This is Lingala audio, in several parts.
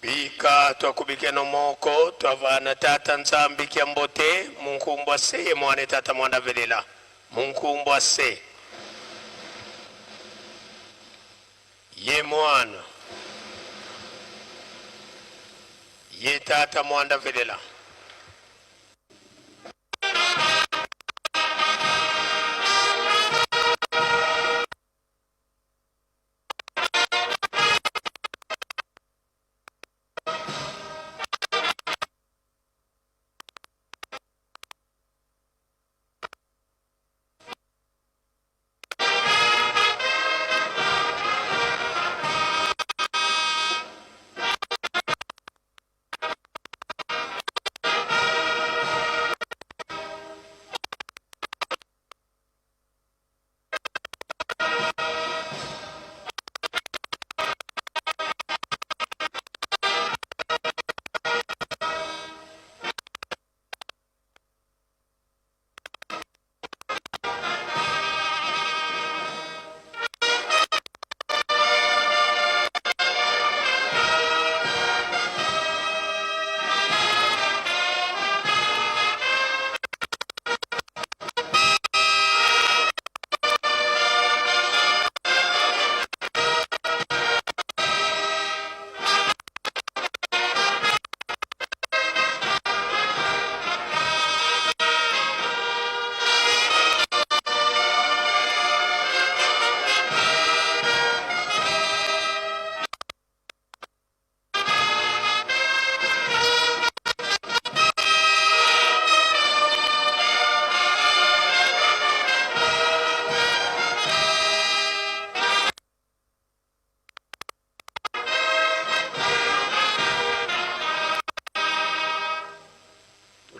Bika twakubike no moko twavana tata nzambi kiambote munkumbwa se mwane tata mwanda velela munkumbwa se ye mwana ye tata mwanda velela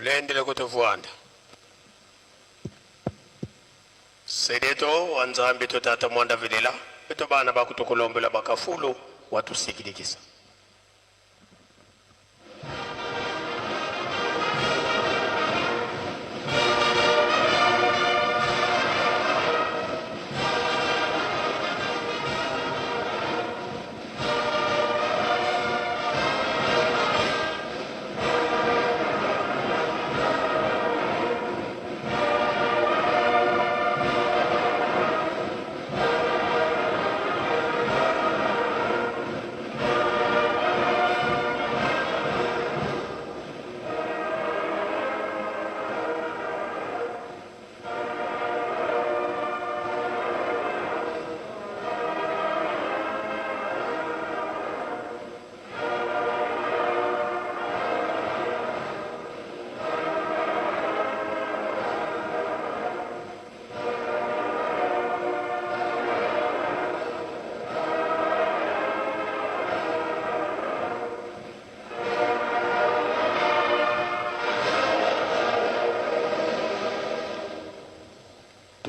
ulendele kutovuanda sedeto wanzambi to tata mwanda velela beto bana bakutukolombela bakafulu watusikidikisa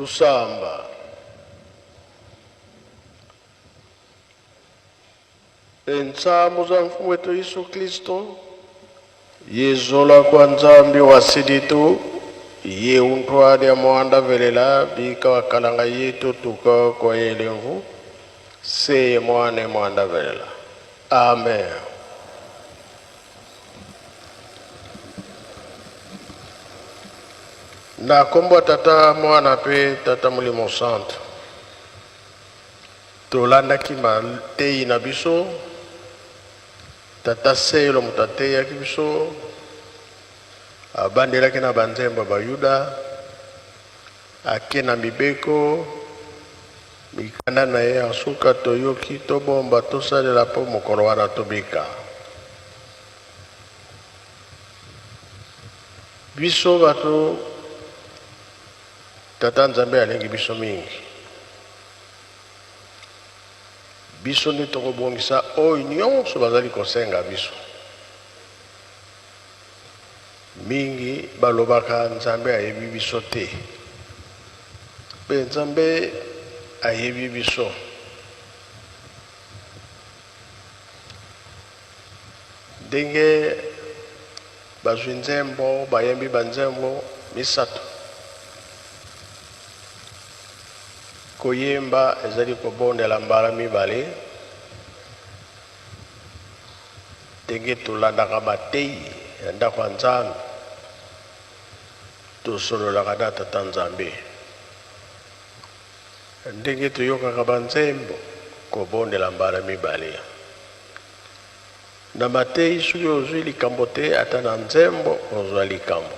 tusamba ensamu za mfumu wetu Yesu Kristo yezola kwa nzambi wa siditu ye untwali ya mwanda velela bika wakalanga yetu tuka kwa yelevu se mwane mwanda velela amen. Na kombo tata mwana pe tata mulimo santo tolanda kima tei na biso tata selo mutate ya kibiso abandela kina banzemba bayuda akena mibeko mikanda na ye asuka toyoki tobomba tosalela po mokolo wana tobika biso bato tata nzambe alingi biso mingi biso nde tokobongisa oyo nyonso bazali kosenga biso mingi balobaka nzambe ayebi biso te mpe nzambe ayebi biso ndenge bazwi nzembo bayembi banzembo misato koyemba ezali kobondela mbala mibale ndenge tolandaka mateyi ya ndako ya Nzambe, tosololaka na Tata Nzambe, ndenge toyokaka banzembo kobondela mbala mibale. Na mateyi soki ozwi likambo te ata na nzembo ozwa likambo.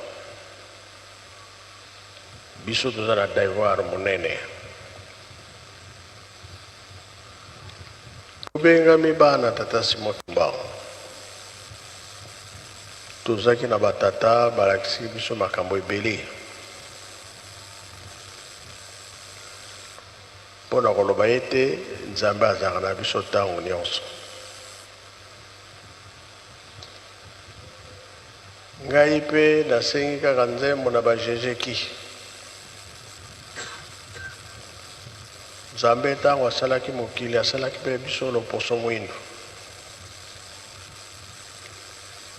Biso toza na devoir monene. Tobengami bana Tata Simon Kimbangu, tozaki na batata balakisi biso makambo ebele mpona koloba ete Nzambe azalaka na biso ntango nyonso. Ngai mpe nasengi kaka nzembo na bajejeki. Nzambe ntango asalaki mokili asalaki mpe biso loposo mwindu.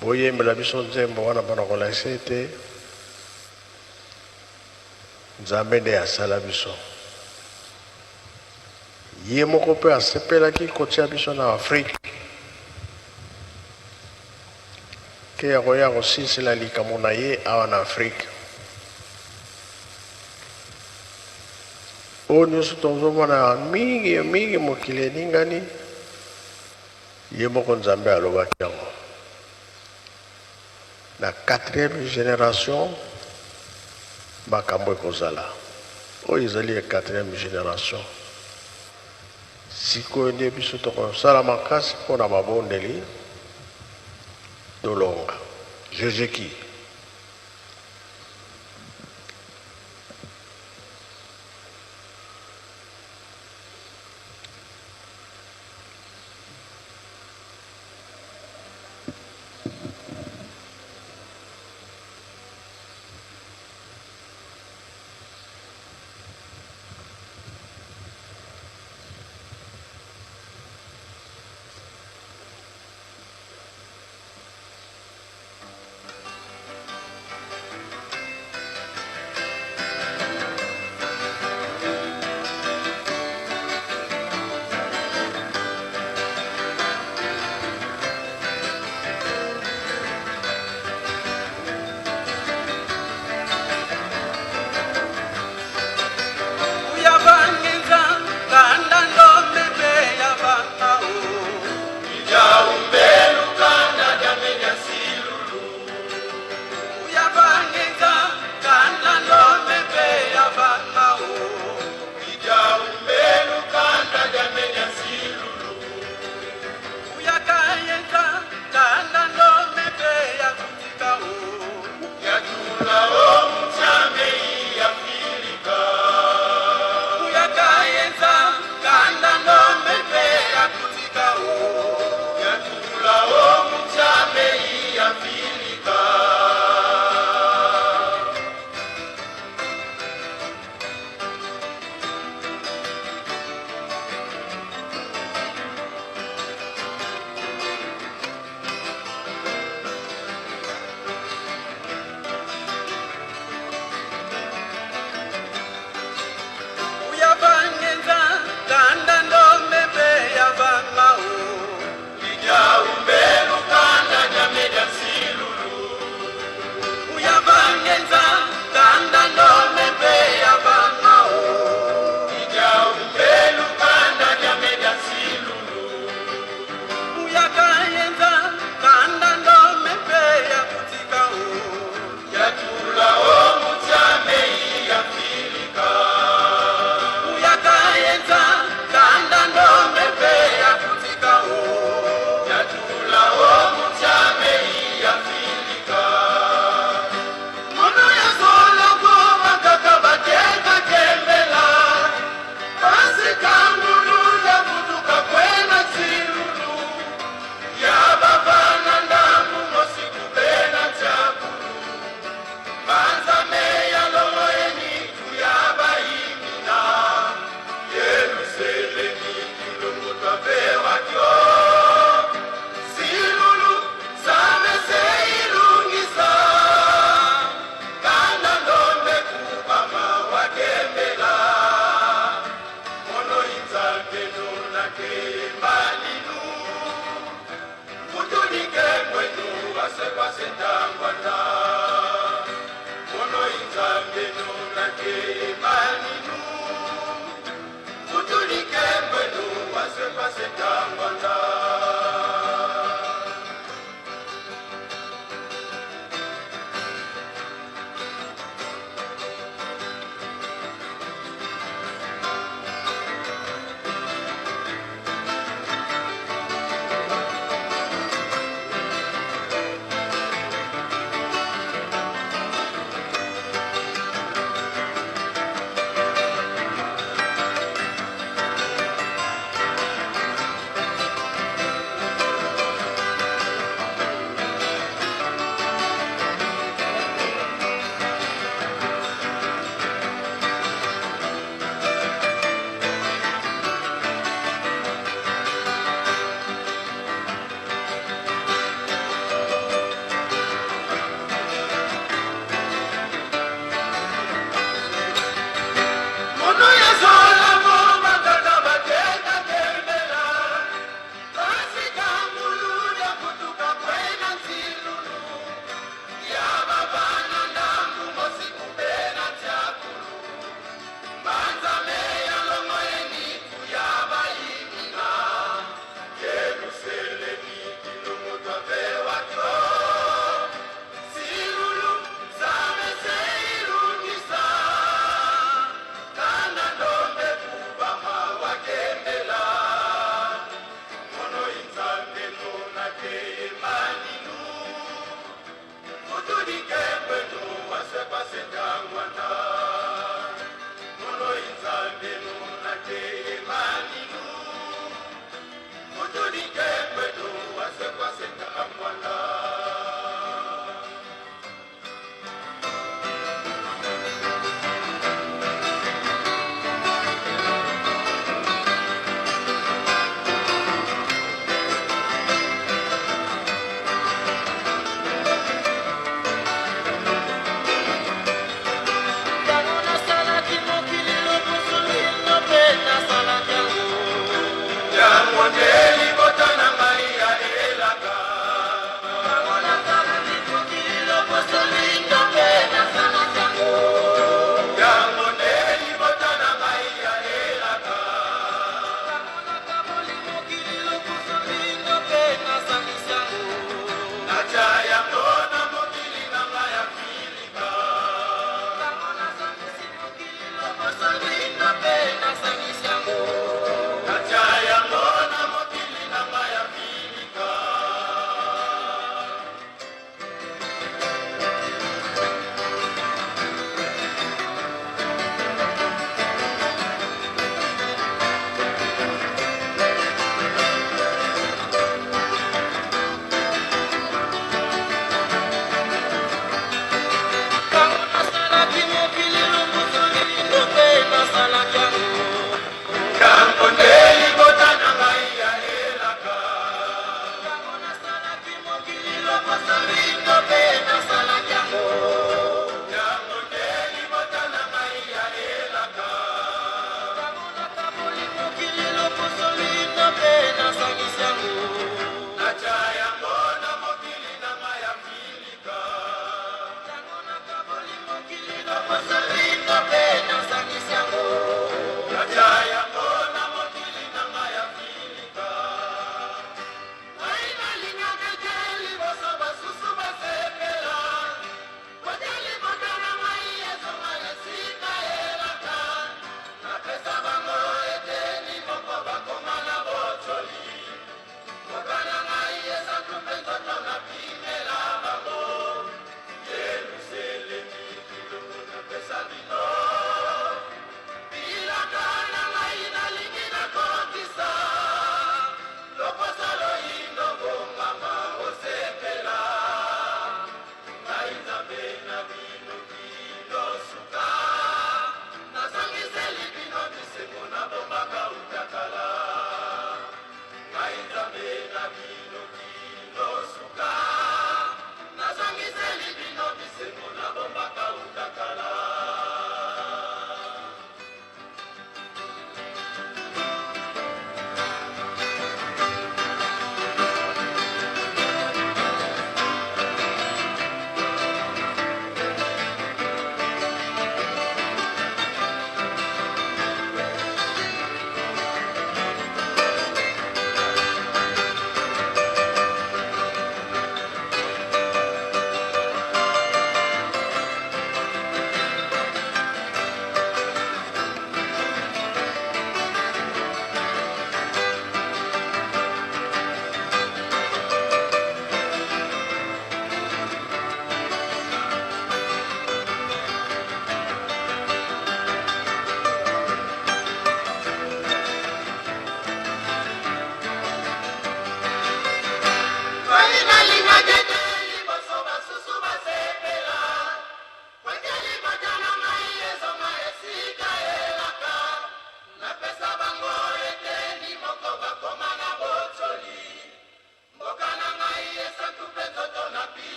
Boyembela biso nzembo wana mpona kolakisa ete Nzambe nde asala biso. Ye moko mpe asepelaki kotia biso na Afrika ke akoya kosilisela likambo na ye awa na Afrika. Oyo nyonso tozomona mingi mokili eningani, ye moko Nzambe alobaki yango. Na 4e génération makambo ekozala. Oyo ezali ya 4e génération. Sikoyo nde biso tokosala makasi mpona mabondeli tolonga. Jejeki.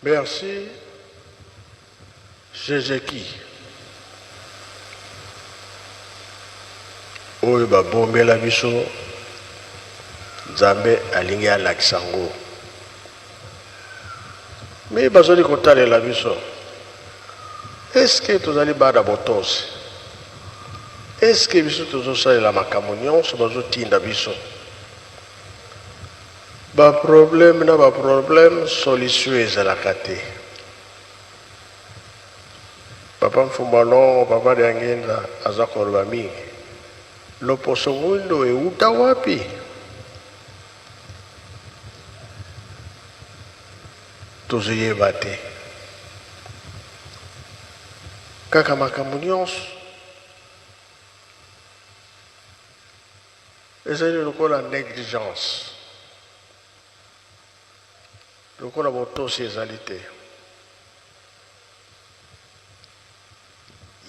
Merci, Jézéki. Oyo babombela biso Nzambe alingi alakisa ngo. Me bazoli kotalela biso. Est-ce que tozali bana botosi? Est-ce que biso tozosalela makambo nyonso bazotinda biso? Baproblème na baproblème solution ezalaka te. Papa Mfumbano, Papa de Angenza aza koloba mingi. Loposo mwindo euta wapi? Tozoyeba te. Kaka makambo nyonso ezali lokola négligence, lokola botosi ezali te.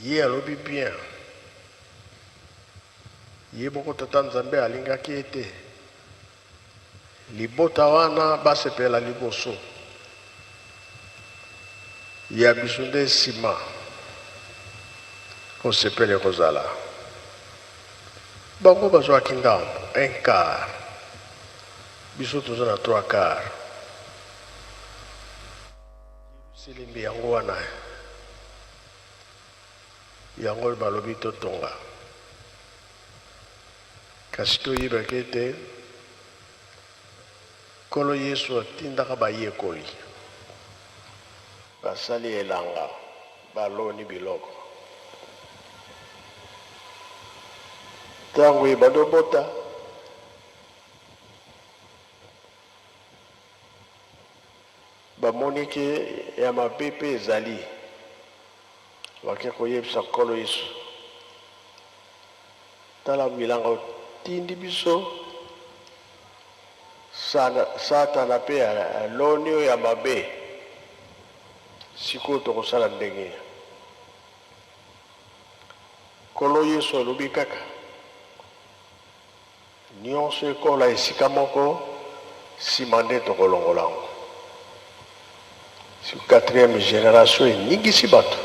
Ye alobi bien, ye moko tata Nzambe alingaki ete libota wana basepela liboso ya biso nde nsima kosepele kozala. Bango bazwaki ngambo un quart, biso toza na 3 quarts. Selembi yango wana yango balobi totonga. Kasi toyebaki ete Nkolo Yesu atindaka bayekoli basali elanga baloni biloko. Ntango ebandi obota bamoni ke ya mabe mpe ezali, bake koyebisa Nkolo Yesu tala bilanga otindi biso, Satana mpe aloni oyo ya mabe, sikoyo tokosala ndenge. Nkolo Yesu alobi kaka nyonso ekola esika moko, nsima nde tokolongola ngo. 4e génération eningisi bato.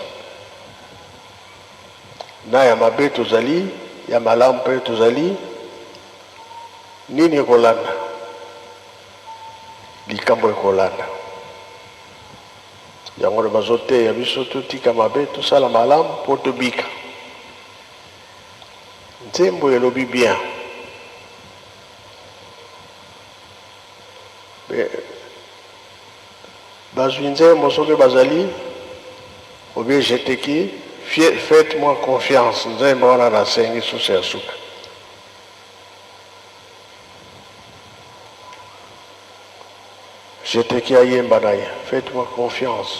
Na ya mabe tozali, ya malamu mpe tozali, nini ekolanda? Likambo ekolanda. Yango bazoteya biso totika mabe tosala malamu mpo tobika. Nzembo elobi bien. Bazwi nzembo soki bazali obie jeteki, faites-moi confiance. Nzembo wana nasengi susa ya suka. Jeteki ayemba na ye, faites-moi confiance.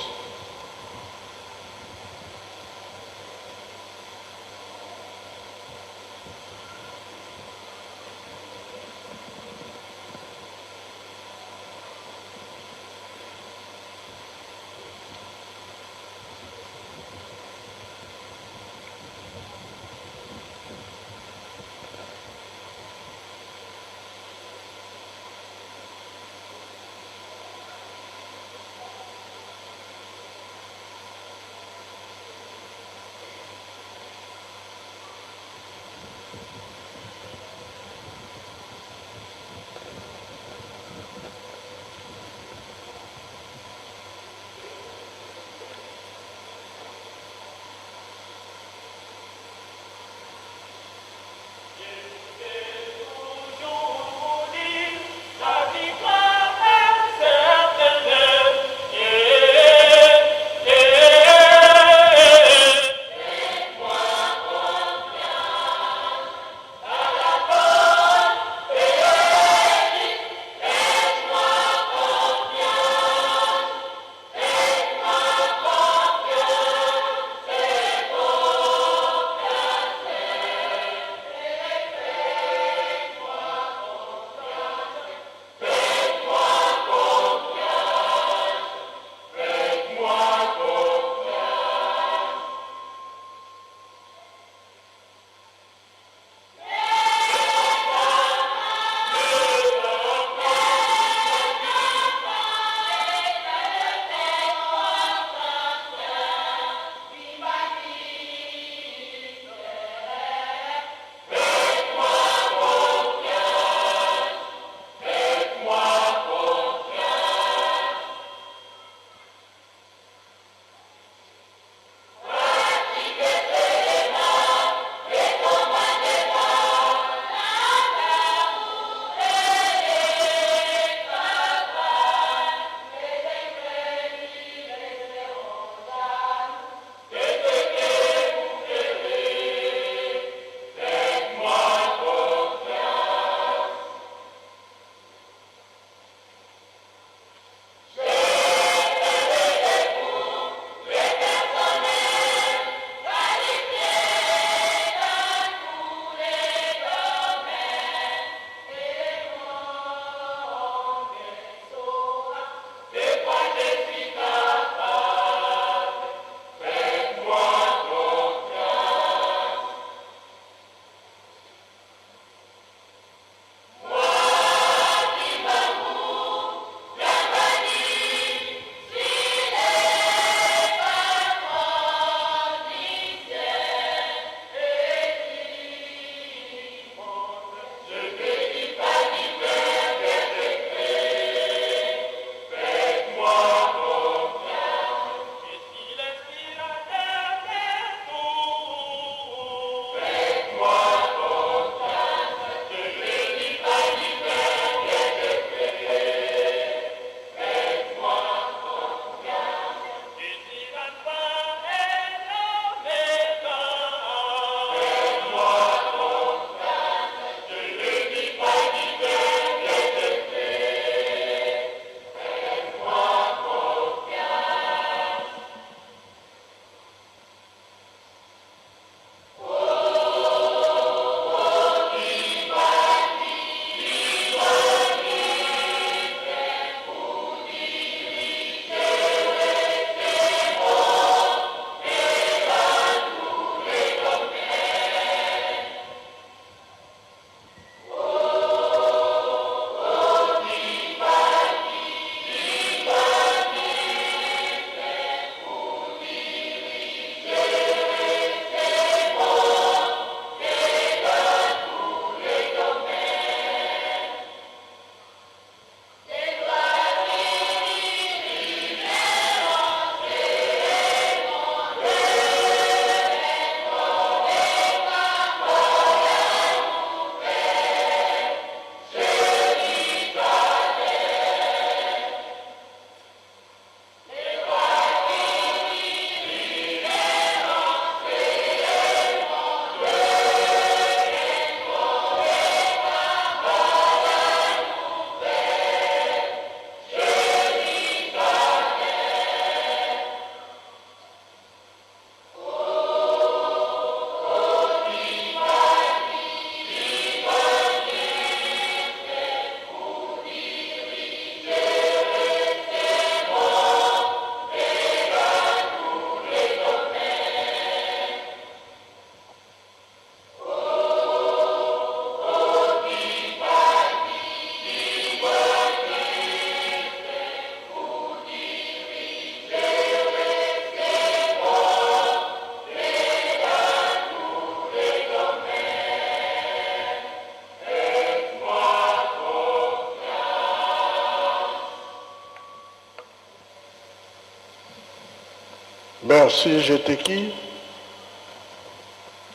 Merci, j'étais qui?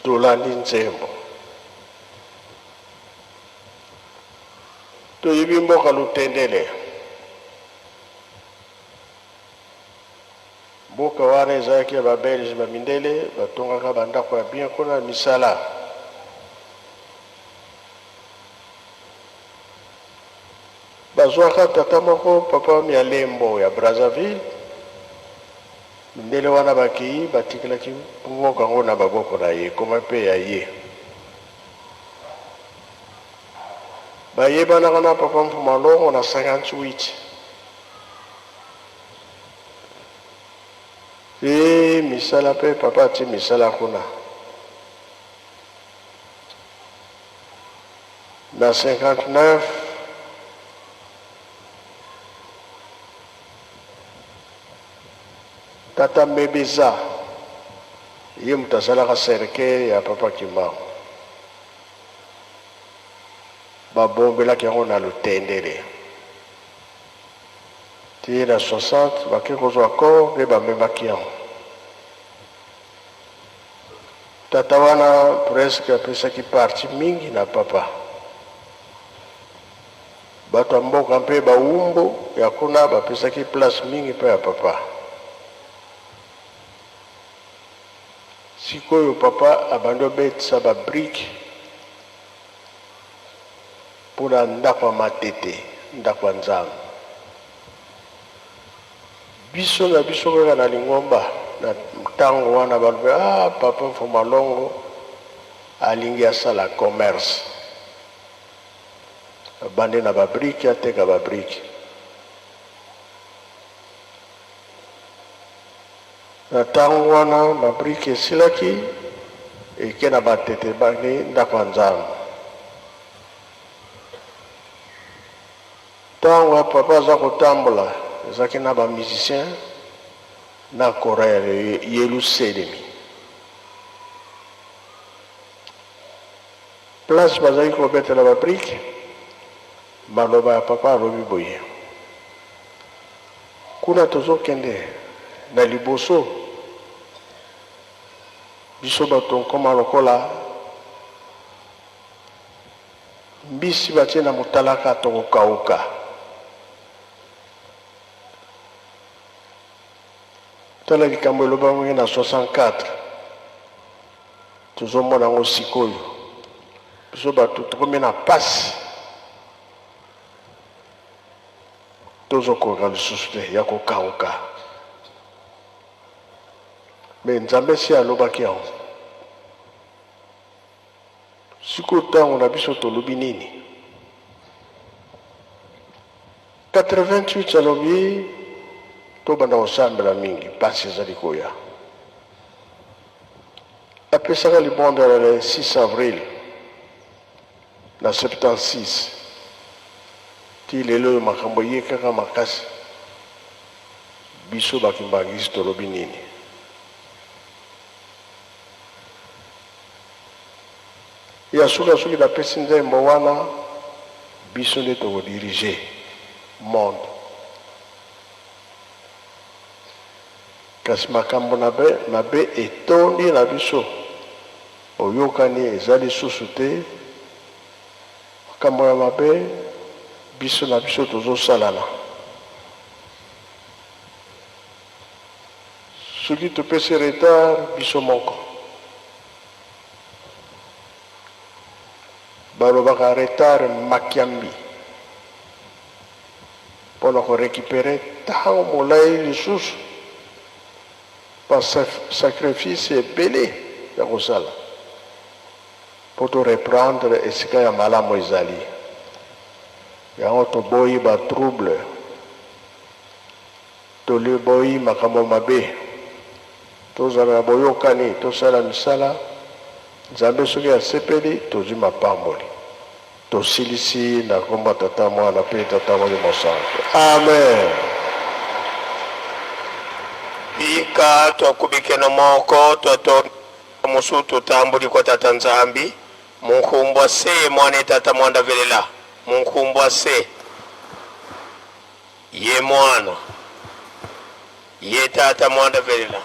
Dolani Nzembo. Toyebi mboka Lutendele. Mboka wana ezalaki ya babelge bamindele batongaka bandako ya bien kuna misala. Bazwaka tata moko papa Mialembo ya Brazzaville. Mindele wana bakei batikelaki mboka ngo na baboko na ye koma mpe ya ye. Bayebanaka na papa Mfumalongo na 58. Misala pe papa ti misala kuna. Na 59. Tata Mbebeza. Ye mutazalaka serke ya papa Kimao. Babombelaki yango na Lutendele. Ti na 60 bake kozwa kor mpe bamemaki yango. Tata wana presque apesaki parti mingi na papa. Bato ya mboka mpe baumbu ya kuna bapesaki place mingi mpe ya papa. Sikoyo papa abandi obetisa babrike mpona ndako ya matete, ndako ya Nzambe. Biso na biso kaka na Lingomba na ntango wana balobi papa Mfumalongo alingi asala commerce. Abandi na babrike ateka babrike. Na ntango wana babrike esilaki eke na batete bandi ndako ya Nzambe. Ntango papa aza kotambola ezalaki na bamusicien na chorale Yeluselemi. Place bazalaki kobetela babrike maloba ya papa alobi boye. Kuna tozokende na liboso biso bato nkoma lokola mbisi batie na motalaka tokokauka. Tala likambo eloba mingi na 64 tozomona ngo sikoyo biso bato tokomi na pasi tozokoka lisusu te ya kokauka. Me Nzambe si alobaki yango. Sikoyo ntango na biso tolobi nini? 88 alobi tobanda kosambela mingi pasi ezali koya. Apesaka libonda le 6 avril na 76 ti lelo makambo ye kaka makasi biso bakimbangisi tolobi nini? Ya soki napesi Nzembo wana biso nde tokodirige monde. Kasi makambo na be etondi na biso oyokani eza lisusu te. Makambo ya mabe biso na biso tozosalana. Soki topesi retard biso moko. Balobaka retard makiambi mpona korekipere ntango molai lisusu pa sacrifice ebele ya kosala mpo toreprendre esika ya malamu ezali. Yango toboyi batrouble, toliboyi makambo mabe, tozala na boyokani, tosala misala. Nzambe soki asepeli tozwi mapamboli. Tosilisi na komba Tata Mwana mpe Tata Molimo Santo. Amen. Ika twakubike na moko twato musu tutambuli kwa Tata Nzambi. Munkumbwa se mwane Tata Mwanda velela. Munkumbwa se ye mwana ye Tata Mwanda velela.